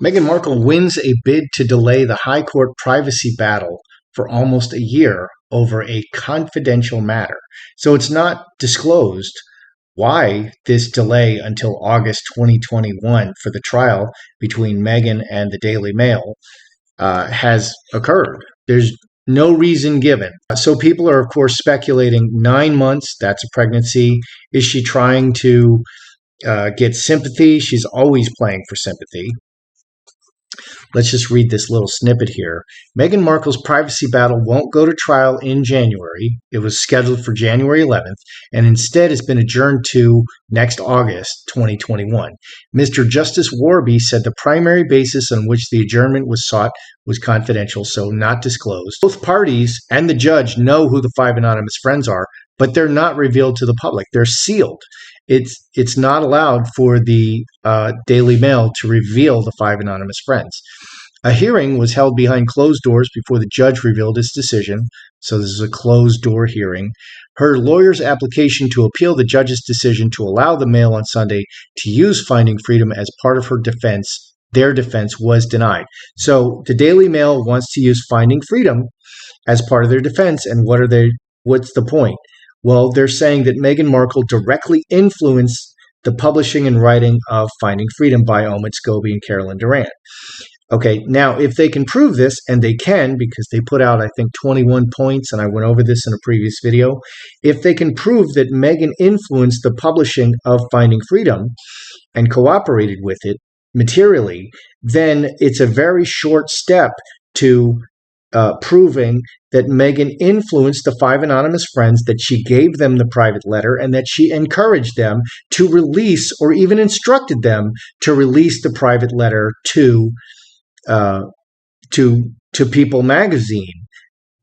Meghan Markle wins a bid to delay the High Court privacy battle for almost a year over a confidential matter. So it's not disclosed why this delay until August 2021 for the trial between Meghan and the Daily Mail has occurred. There's no reason given. So people are, of course, speculating 9 months, that's a pregnancy. Is she trying to get sympathy? She's always playing for sympathy. Let's just read this little snippet here. Meghan Markle's privacy battle won't go to trial in January. It was scheduled for January 11th and instead has been adjourned to next August 2021. Mr. Justice Warby said the primary basis on which the adjournment was sought was confidential, so not disclosed. Both parties and the judge know who the 5 anonymous friends are, but they're not revealed to the public. They're sealed. It's not allowed for the Daily Mail to reveal the 5 anonymous friends. A hearing was held behind closed doors before the judge revealed his decision. So this is a closed door hearing. Her lawyer's application to appeal the judge's decision to allow the Mail on Sunday to use Finding Freedom as part of her defense, their defense, was denied. So the Daily Mail wants to use Finding Freedom as part of their defense. And what's the point? Well, they're saying that Meghan Markle directly influenced the publishing and writing of Finding Freedom by Omid Scobie and Carolyn Durant. Okay, now if they can prove this, and they can because they put out, I think, 21 points, and I went over this in a previous video. If they can prove that Meghan influenced the publishing of Finding Freedom and cooperated with it materially, then it's a very short step to proving that Meghan influenced the 5 anonymous friends, that she gave them the private letter, and that she encouraged them to release or even instructed them to release the private letter to People magazine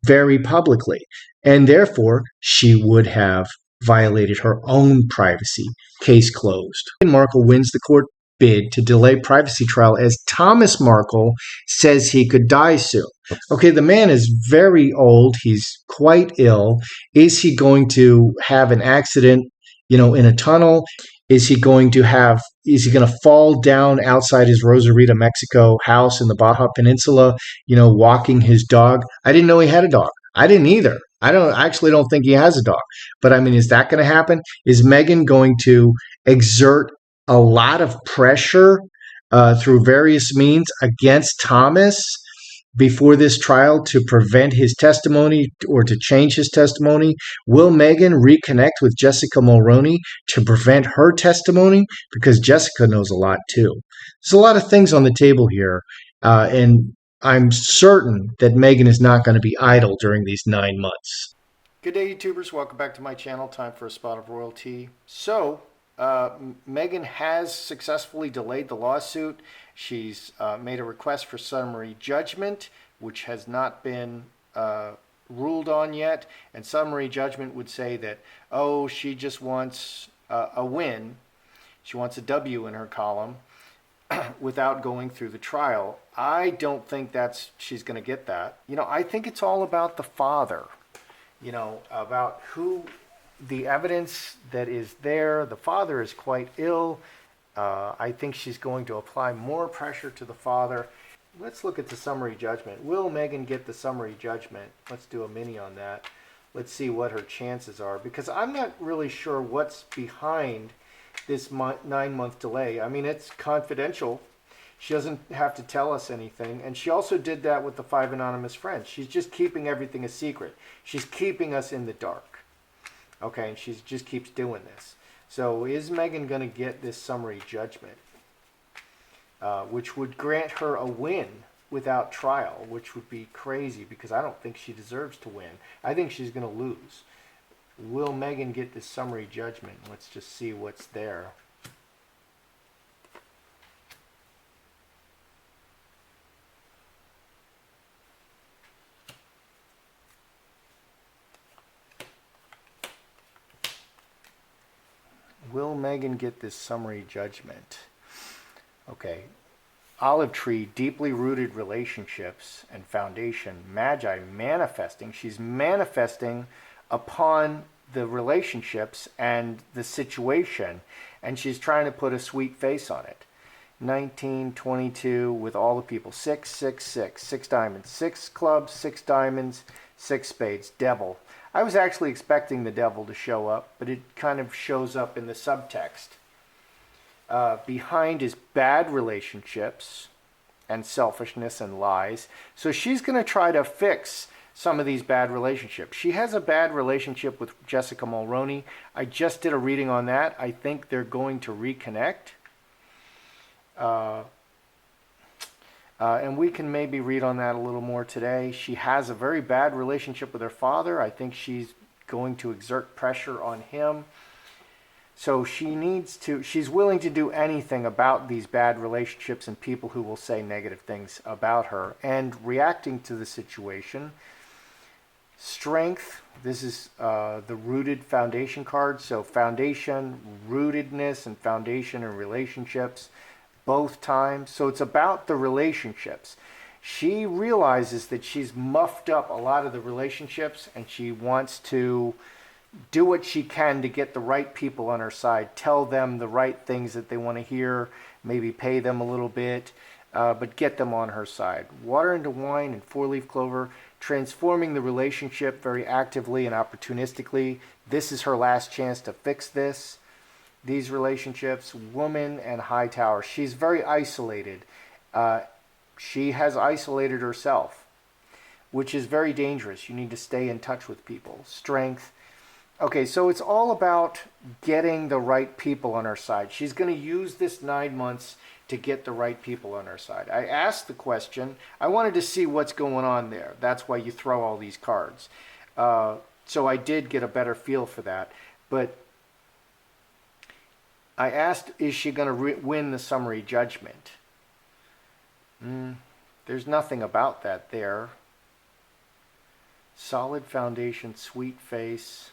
very publicly. And therefore, she would have violated her own privacy. Case closed. Markle wins the court bid to delay privacy trial as Thomas Markle says he could die soon. Okay, the man is very old. He's quite ill. Is he going to have an accident, in a tunnel? Is he going to fall down outside his Rosarito, Mexico house in the Baja Peninsula, walking his dog? I didn't know he had a dog. I didn't either. I actually don't think he has a dog. But I mean, is that going to happen? Is Meghan going to exert a lot of pressure through various means against Thomas before this trial to prevent his testimony or to change his testimony? Will Meghan reconnect with Jessica Mulroney to prevent her testimony? Because Jessica knows a lot too. There's a lot of things on the table here, and I'm certain that Meghan is not going to be idle during these 9 months. Good day, YouTubers. Welcome back to my channel. Time for a spot of royalty. So, Meghan has successfully delayed the lawsuit. She's made a request for summary judgment, which has not been ruled on yet. And summary judgment would say that, she just wants a win. She wants a W in her column without going through the trial. I don't think she's going to get that. I think it's all about the father, about who... the evidence that is there. The father is quite ill. I think she's going to apply more pressure to the father. Let's look at the summary judgment. Will Meghan get the summary judgment? Let's do a mini on that. Let's see what her chances are, because I'm not really sure what's behind this 9-month delay. I mean, it's confidential. She doesn't have to tell us anything. And she also did that with the 5 anonymous friends. She's just keeping everything a secret. She's keeping us in the dark. Okay, and she just keeps doing this. So is Meghan going to get this summary judgment, which would grant her a win without trial, which would be crazy because I don't think she deserves to win. I think she's going to lose. Will Meghan get this summary judgment? Let's just see what's there. Will Meghan get this summary judgment? Okay. Olive tree, deeply rooted relationships and foundation. Magi, manifesting. She's manifesting upon the relationships and the situation, and she's trying to put a sweet face on it. 19, 22 with all the people. 6, 6, 6. 6 diamonds. 6 clubs, 6 diamonds, 6 spades. Devil. I was actually expecting the devil to show up, but it kind of shows up in the subtext. Behind is bad relationships and selfishness and lies. So she's going to try to fix some of these bad relationships. She has a bad relationship with Jessica Mulroney. I just did a reading on that. I think they're going to reconnect. And we can maybe read on that a little more today. She has a very bad relationship with her father. I think she's going to exert pressure on him. So she's willing to do anything about these bad relationships and people who will say negative things about her. And reacting to the situation, strength, this is the rooted foundation card. So foundation, rootedness, and foundation and relationships, both times. So it's about the relationships. She realizes that she's muffed up a lot of the relationships, and she wants to do what she can to get the right people on her side, tell them the right things that they want to hear, maybe pay them a little bit, but get them on her side. Water into wine and four-leaf clover, transforming the relationship very actively and opportunistically. This is her last chance to fix this. These relationships, woman and high tower. She's very isolated. She has isolated herself, which is very dangerous. You need to stay in touch with people. Strength. Okay, so it's all about getting the right people on her side. She's going to use this 9 months to get the right people on her side. I asked the question. I wanted to see what's going on there. That's why you throw all these cards. So I did get a better feel for that. But I asked, is she going to win the summary judgment? There's nothing about that there. Solid foundation, sweet face.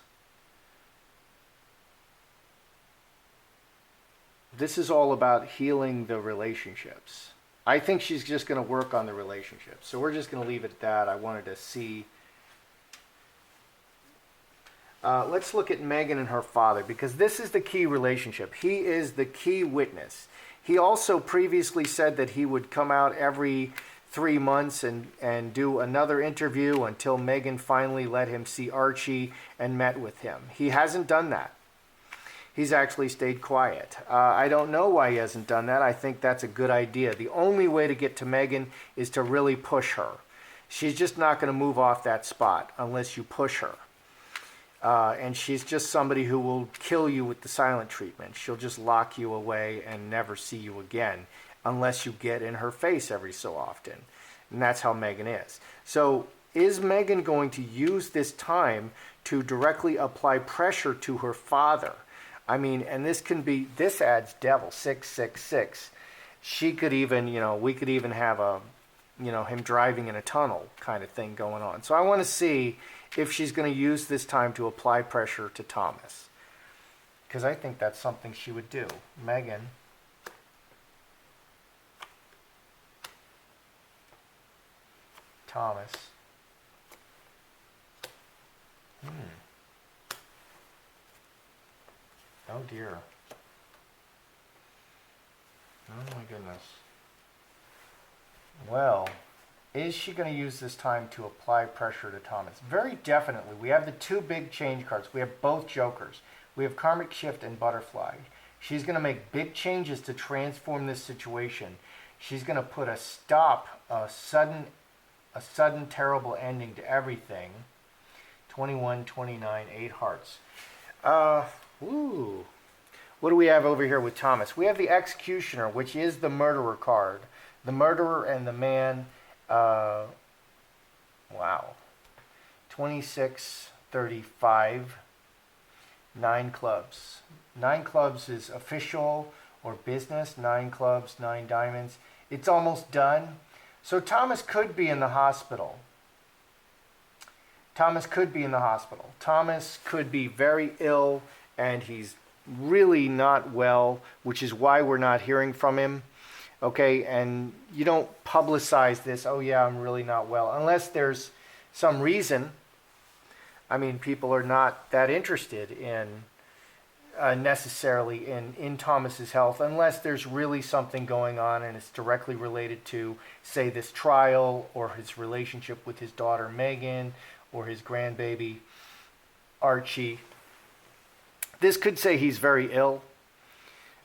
This is all about healing the relationships. I think she's just going to work on the relationships. So we're just going to leave it at that. I wanted to see. Let's look at Meghan and her father, because this is the key relationship. He is the key witness. He also previously said that he would come out every 3 months and do another interview until Meghan finally let him see Archie and met with him. He hasn't done that. He's actually stayed quiet. I don't know why he hasn't done that. I think that's a good idea. The only way to get to Meghan is to really push her. She's just not going to move off that spot unless you push her. And she's just somebody who will kill you with the silent treatment. She'll just lock you away and never see you again unless you get in her face every so often. And that's how Meghan is. So is Meghan going to use this time to directly apply pressure to her father? I mean, and this adds devil, 666. She could even, we could even have him driving in a tunnel kind of thing going on. So I want to see if she's going to use this time to apply pressure to Thomas. Because I think that's something she would do. Meghan. Thomas. Oh dear. Oh my goodness. Well, is she going to use this time to apply pressure to Thomas? Very definitely. We have the two big change cards. We have both jokers. We have karmic shift and butterfly. She's going to make big changes to transform this situation. She's going to put a stop, a sudden terrible ending to everything. 21, 29, 8 hearts. What do we have over here with Thomas? We have the Executioner, which is the murderer card. The murderer and the man. Wow. 26, 35, 9 clubs. 9 clubs is official or business. 9 clubs, 9 diamonds. It's almost done. So Thomas could be in the hospital. Thomas could be very ill, and he's really not well, which is why we're not hearing from him. Okay, and you don't publicize this, oh yeah, I'm really not well, unless there's some reason. I mean, people are not that interested in necessarily in Thomas's health, unless there's really something going on and it's directly related to, say, this trial or his relationship with his daughter Meghan or his grandbaby Archie. This could say he's very ill,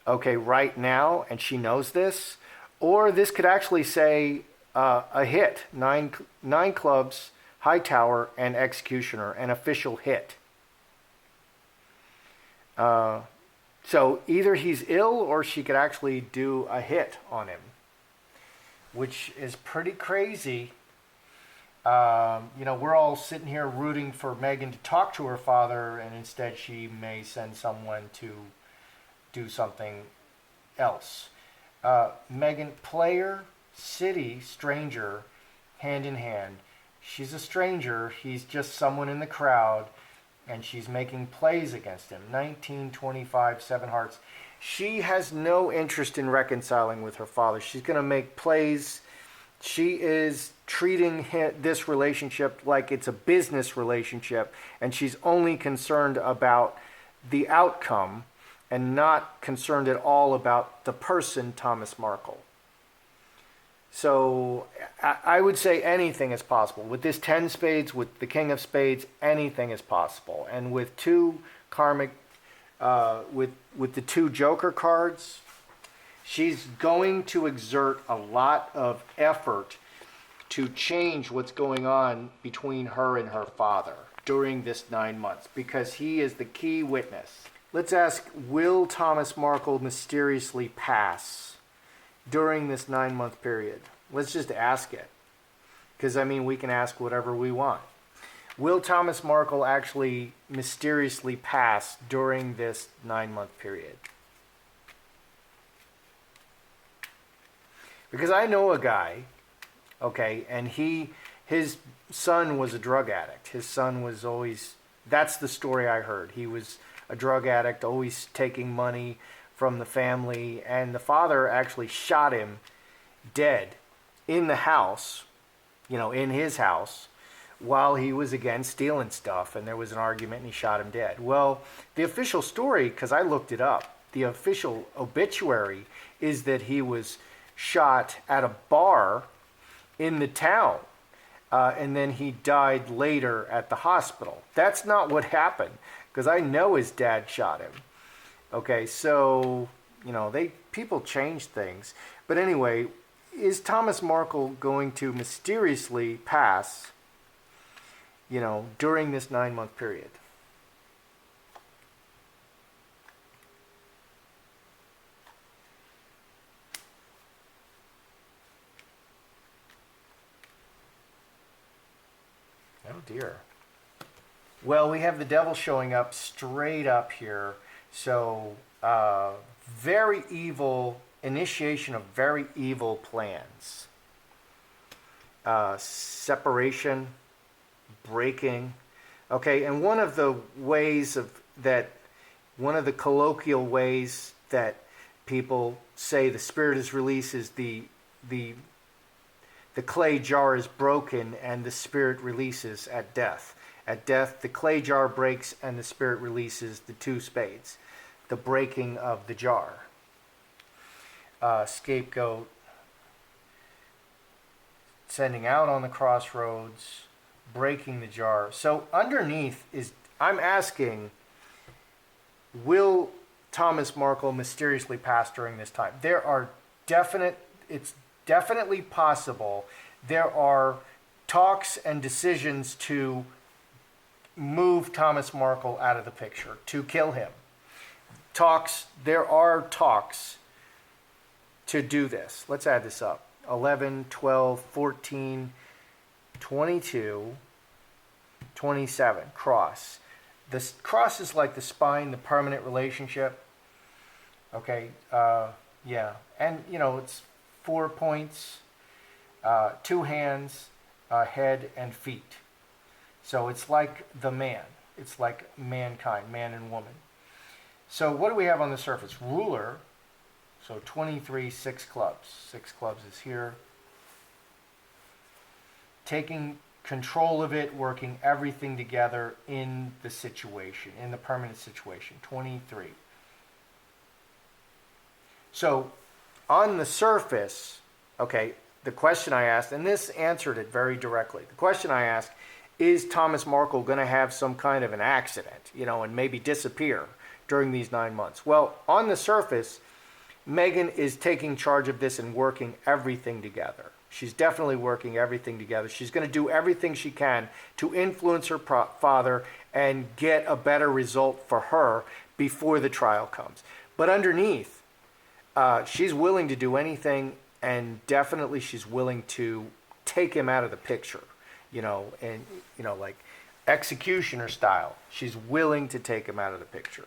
okay, right now, and she knows this. Or this could actually say a hit, nine clubs, Hightower, and Executioner, an official hit. So either he's ill or she could actually do a hit on him, which is pretty crazy. We're all sitting here rooting for Meghan to talk to her father, and instead she may send someone to do something else. Meghan, player, city, stranger, hand in hand. She's a stranger. He's just someone in the crowd, and she's making plays against him. 19, 25, 7 hearts. She has no interest in reconciling with her father. She's going to make plays. She is treating this relationship like it's a business relationship, and she's only concerned about the outcome and not concerned at all about the person, Thomas Markle. So I would say anything is possible. With this 10 spades, with the king of spades, anything is possible. And with two karmic, with the two joker cards, she's going to exert a lot of effort to change what's going on between her and her father during this 9 months, because he is the key witness. Let's ask, will Thomas Markle mysteriously pass during this 9-month period? Let's just ask it. Because, we can ask whatever we want. Will Thomas Markle actually mysteriously pass during this 9-month period? Because I know a guy, okay, and his son was a drug addict. His son was always, that's the story I heard. He was a drug addict, always taking money from the family, and the father actually shot him dead in the house, in his house, while he was again stealing stuff, and there was an argument and he shot him dead. Well, the official story, because I looked it up, the official obituary is that he was shot at a bar in the town, and then he died later at the hospital. That's not what happened, because I know his dad shot him. Okay, so, people change things. But anyway, is Thomas Markle going to mysteriously pass, during this 9-month period? Oh dear. Well, we have the devil showing up straight up here. So, very evil, initiation of very evil plans. Separation, breaking. Okay, and one of the colloquial ways that people say the spirit is released is the clay jar is broken and the spirit releases at death. At death, the clay jar breaks and the spirit releases the 2 spades. The breaking of the jar. Scapegoat. Sending out on the crossroads. Breaking the jar. So underneath is, I'm asking, will Thomas Markle mysteriously pass during this time? It's definitely possible. There are talks and decisions to move Thomas Markle out of the picture, to kill him. There are talks to do this. Let's add this up. 11, 12, 14, 22, 27, cross. This cross is like the spine, the permanent relationship. Okay, yeah. And, it's 4 points, 2 hands, head, and feet. So it's like the man. It's like mankind, man and woman. So what do we have on the surface? Ruler. So 23, 6 clubs. 6 clubs is here. Taking control of it, working everything together in the situation, in the permanent situation. 23. So on the surface, okay, the question I asked, and this answered it very directly. The question I asked, is Thomas Markle going to have some kind of an accident, and maybe disappear during these 9 months? Well, on the surface, Meghan is taking charge of this and working everything together. She's definitely working everything together. She's going to do everything she can to influence her father and get a better result for her before the trial comes. But underneath, she's willing to do anything, and definitely she's willing to take him out of the picture, and, like executioner style. She's willing to take him out of the picture.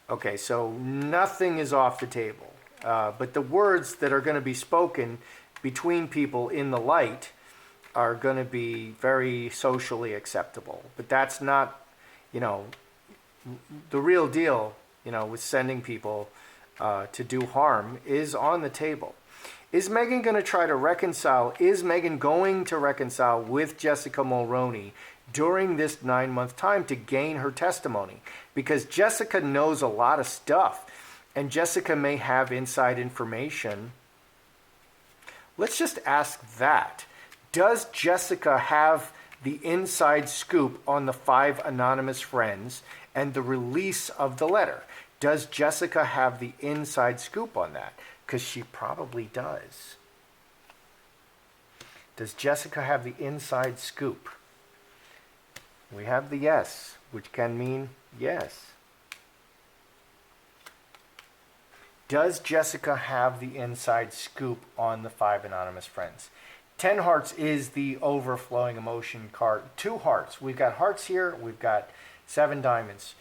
Okay, so nothing is off the table. But the words that are going to be spoken between people in the light are going to be very socially acceptable. But that's not, the real deal, with sending people to do harm is on the table. Is Meghan going to try to reconcile? Is Meghan going to reconcile with Jessica Mulroney during this 9-month time to gain her testimony? Because Jessica knows a lot of stuff, and Jessica may have inside information. Let's just ask that. Does Jessica have the inside scoop on the 5 anonymous friends and the release of the letter? Does Jessica have the inside scoop on that? Because she probably does. Does Jessica have the inside scoop? We have the yes, which can mean yes. Does Jessica have the inside scoop on the 5 anonymous friends? 10 hearts is the overflowing emotion card. 2 hearts. We've got hearts here. We've got 7 diamonds.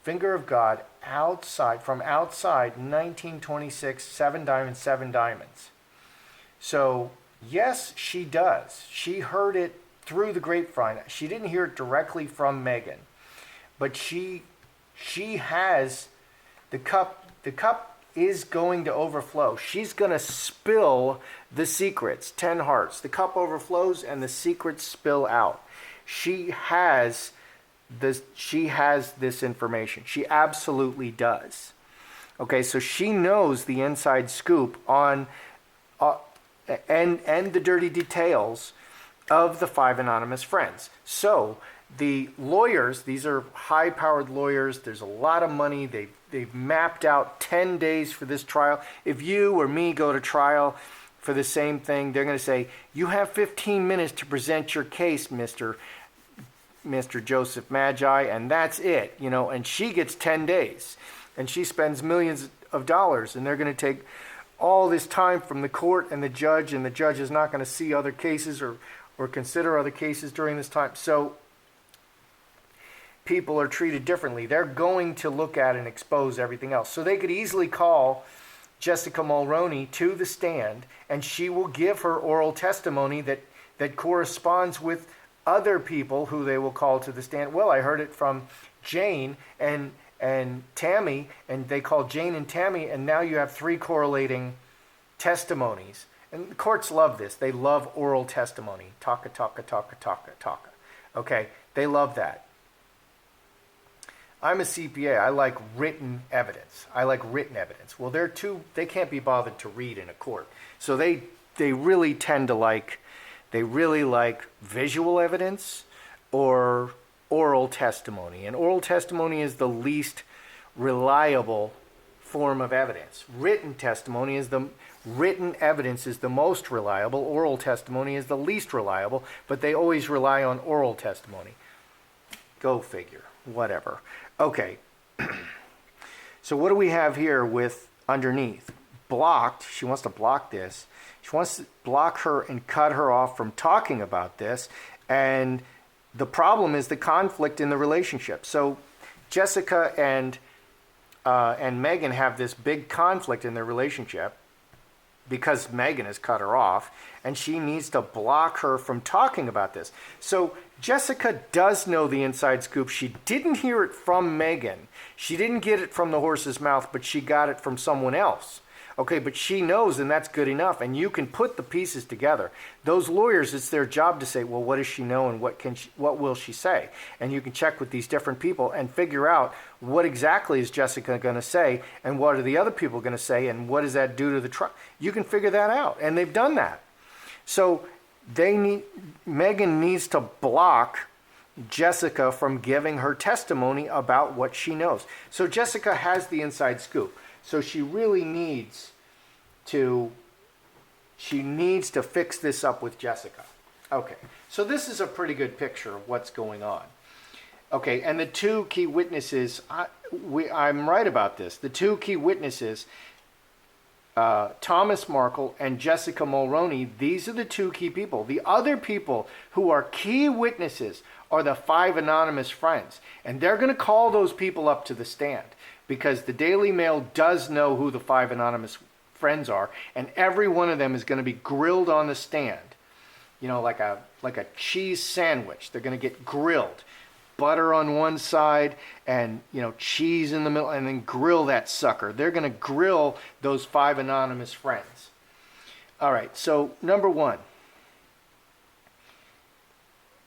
Finger of God, outside, from outside, 1926, 7 diamonds, 7 diamonds. So, yes, she does. She heard it through the grapevine. She didn't hear it directly from Meghan. But she has the cup. The cup is going to overflow. She's going to spill the secrets. 10 hearts. The cup overflows and the secrets spill out. She has this information. She absolutely does. Okay, so she knows the inside scoop on and the dirty details of the 5 anonymous friends. So the lawyers, these are high-powered lawyers. There's a lot of money. They've mapped out 10 days for this trial. If you or me go to trial for the same thing, they're going to say, you have 15 minutes to present your case, Mr. Joseph Magi, and that's it, and she gets 10 days, and she spends millions of dollars, and they're going to take all this time from the court and the judge is not going to see other cases or consider other cases during this time. So people are treated differently. They're going to look at and expose everything else. So they could easily call Jessica Mulroney to the stand, and she will give her oral testimony that corresponds with other people who they will call to the stand. Well, I heard it from Jane and Tammy, and they called Jane and Tammy, and now you have 3 correlating testimonies. And the courts love this. They love oral testimony. Talka. Okay, they love that. I'm a CPA. I like written evidence. Well, they can't be bothered to read in a court. So they really tend to like visual evidence or oral testimony. And oral testimony is the least reliable form of evidence. Written evidence is the most reliable. Oral testimony is the least reliable, but they always rely on oral testimony. Go figure. Whatever. Okay. So what do we have here with underneath? Blocked. She wants to block this. She wants to block her and cut her off from talking about this. And the problem is the conflict in the relationship. So Jessica and Meghan have this big conflict in their relationship because Meghan has cut her off, and she needs to block her from talking about this. So Jessica does know the inside scoop. She didn't hear it from Meghan. She didn't get it from the horse's mouth, but she got it from someone else. Okay, but she knows, and that's good enough. And you can put the pieces together. Those lawyers, it's their job to say, well, what does she know and what will she say? And you can check with these different people and figure out what exactly is Jessica going to say, and what are the other people going to say, and what does that do to the trial? You can figure that out, and they've done that. So Meghan needs to block Jessica from giving her testimony about what she knows. So Jessica has the inside scoop. So she really needs to fix this up with Jessica. Okay, so this is a pretty good picture of what's going on. Okay, and the two key witnesses, I'm right about this. The two key witnesses, Thomas Markle and Jessica Mulroney, these are the two key people. The other people who are key witnesses are the 5 anonymous friends. And they're going to call those people up to the stand, because the Daily Mail does know who the 5 anonymous friends are, and every one of them is going to be grilled on the stand. You know, like a cheese sandwich. They're going to get grilled. Butter on one side and, you know, cheese in the middle, and then grill that sucker. They're going to grill those 5 anonymous friends. All right, so number one,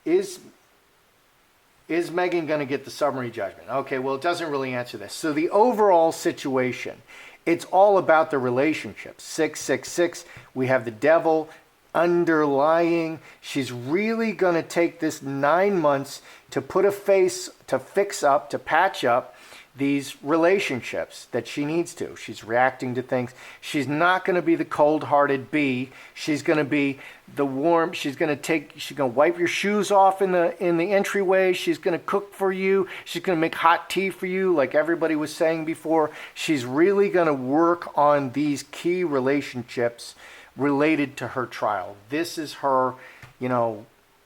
is Meghan going to get the summary judgment? Okay, well, it doesn't really answer this. So the overall situation, it's all about the relationship. 666, we have the devil underlying. She's really going to take this 9 months to put a face, to fix up, to patch up these relationships that she needs to. She's reacting to things. She's not going to be the cold-hearted bee. She's going to be the warm. She's going to wipe your shoes off in the entryway. She's going to cook for you. She's going to make hot tea for you, like everybody was saying before. She's really going to work on these key relationships related to her trial. This is her,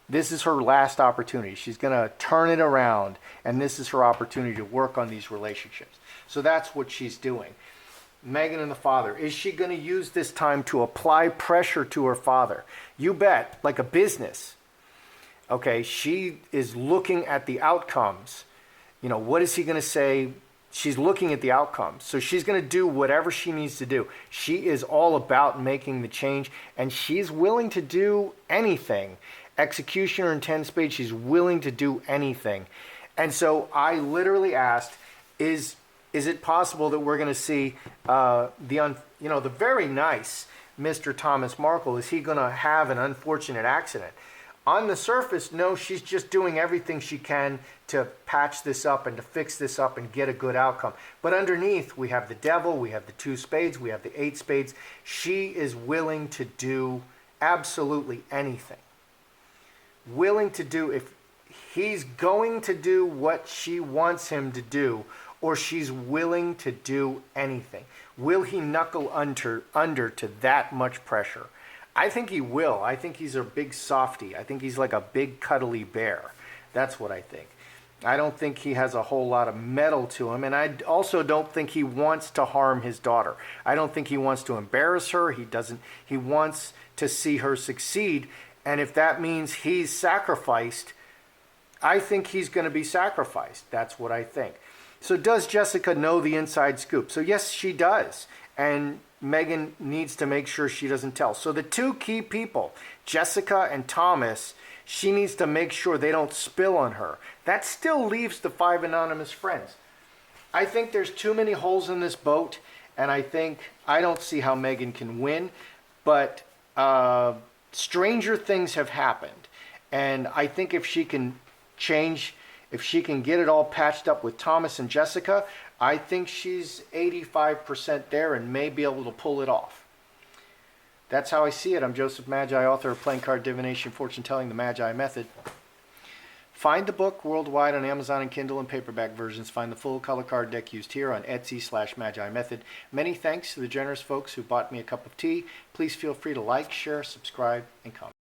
this is her last opportunity. She's going to turn it around, and this is her opportunity to work on these relationships. So that's what she's doing. Meghan and the father, is she going to use this time to apply pressure to her father? You bet, like a business. Okay, she is looking at the outcomes. What is he going to say? She's looking at the outcomes. So she's going to do whatever she needs to do. She is all about making the change, and she's willing to do anything. Executioner in 10 spades, she's willing to do anything. And so I literally asked, is it possible that we're going to see the very nice Mr. Thomas Markle, is he going to have an unfortunate accident? On the surface, no, she's just doing everything she can to patch this up and to fix this up and get a good outcome. But underneath, we have the devil, we have the 2 spades, we have the 8 spades. She is willing to do absolutely anything. Willing to do, if he's going to do what she wants him to do, or she's willing to do anything. Will he knuckle under to that much pressure? I think he will. I think he's a big softy. I think he's like a big cuddly bear. That's what I think. I don't think he has a whole lot of metal to him, and I also don't think he wants to harm his daughter. I don't think he wants to embarrass her. He wants to see her succeed, and if that means he's sacrificed, I think he's going to be sacrificed. That's what I think. So does Jessica know the inside scoop? So yes, she does, and Meghan needs to make sure she doesn't tell. So the two key people, Jessica and Thomas, she needs to make sure they don't spill on her. That still leaves the 5 anonymous friends. I think there's too many holes in this boat, and I don't see how Meghan can win, but stranger things have happened. And I think if she can get it all patched up with Thomas and Jessica, I think she's 85% there and may be able to pull it off. That's how I see it. I'm Joseph Magi, author of Playing Card Divination, Fortune Telling, The Magi Method. Find the book worldwide on Amazon and Kindle and paperback versions. Find the full color card deck used here on Etsy/Magi Method. Many thanks to the generous folks who bought me a cup of tea. Please feel free to like, share, subscribe, and comment.